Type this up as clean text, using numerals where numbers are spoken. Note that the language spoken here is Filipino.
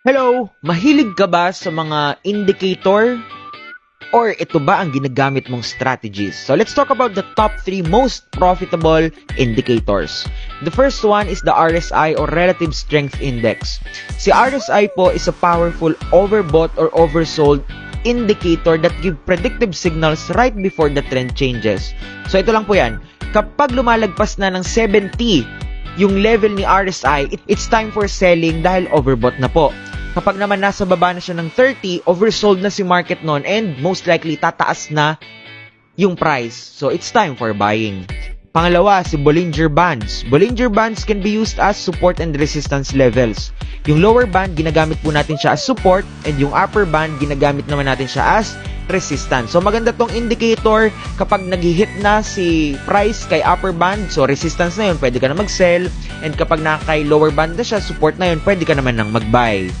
Hello! Mahilig ka ba sa mga indicator? Or ito ba ang ginagamit mong strategies? So let's talk about the top 3 most profitable indicators. The first one is the RSI or Relative Strength Index. Si RSI po is a powerful overbought or oversold indicator that give predictive signals right before the trend changes. So ito lang po yan. Kapag lumalagpas na ng 70 yung level ni RSI, it's time for selling dahil overbought na po. Kapag naman nasa baba na siya ng 30, oversold na si market noon and most likely tataas na yung price. So it's time for buying. Pangalawa, si Bollinger Bands. Bollinger Bands can be used as support and resistance levels. Yung lower band, ginagamit po natin siya as support and yung upper band, ginagamit naman natin siya as resistance. So maganda tong indicator kapag nag-hit na si price kay upper band, so resistance na yun, pwede ka na mag-sell. And kapag naka kay lower band na siya, support na yun, pwede ka naman nang mag-buy.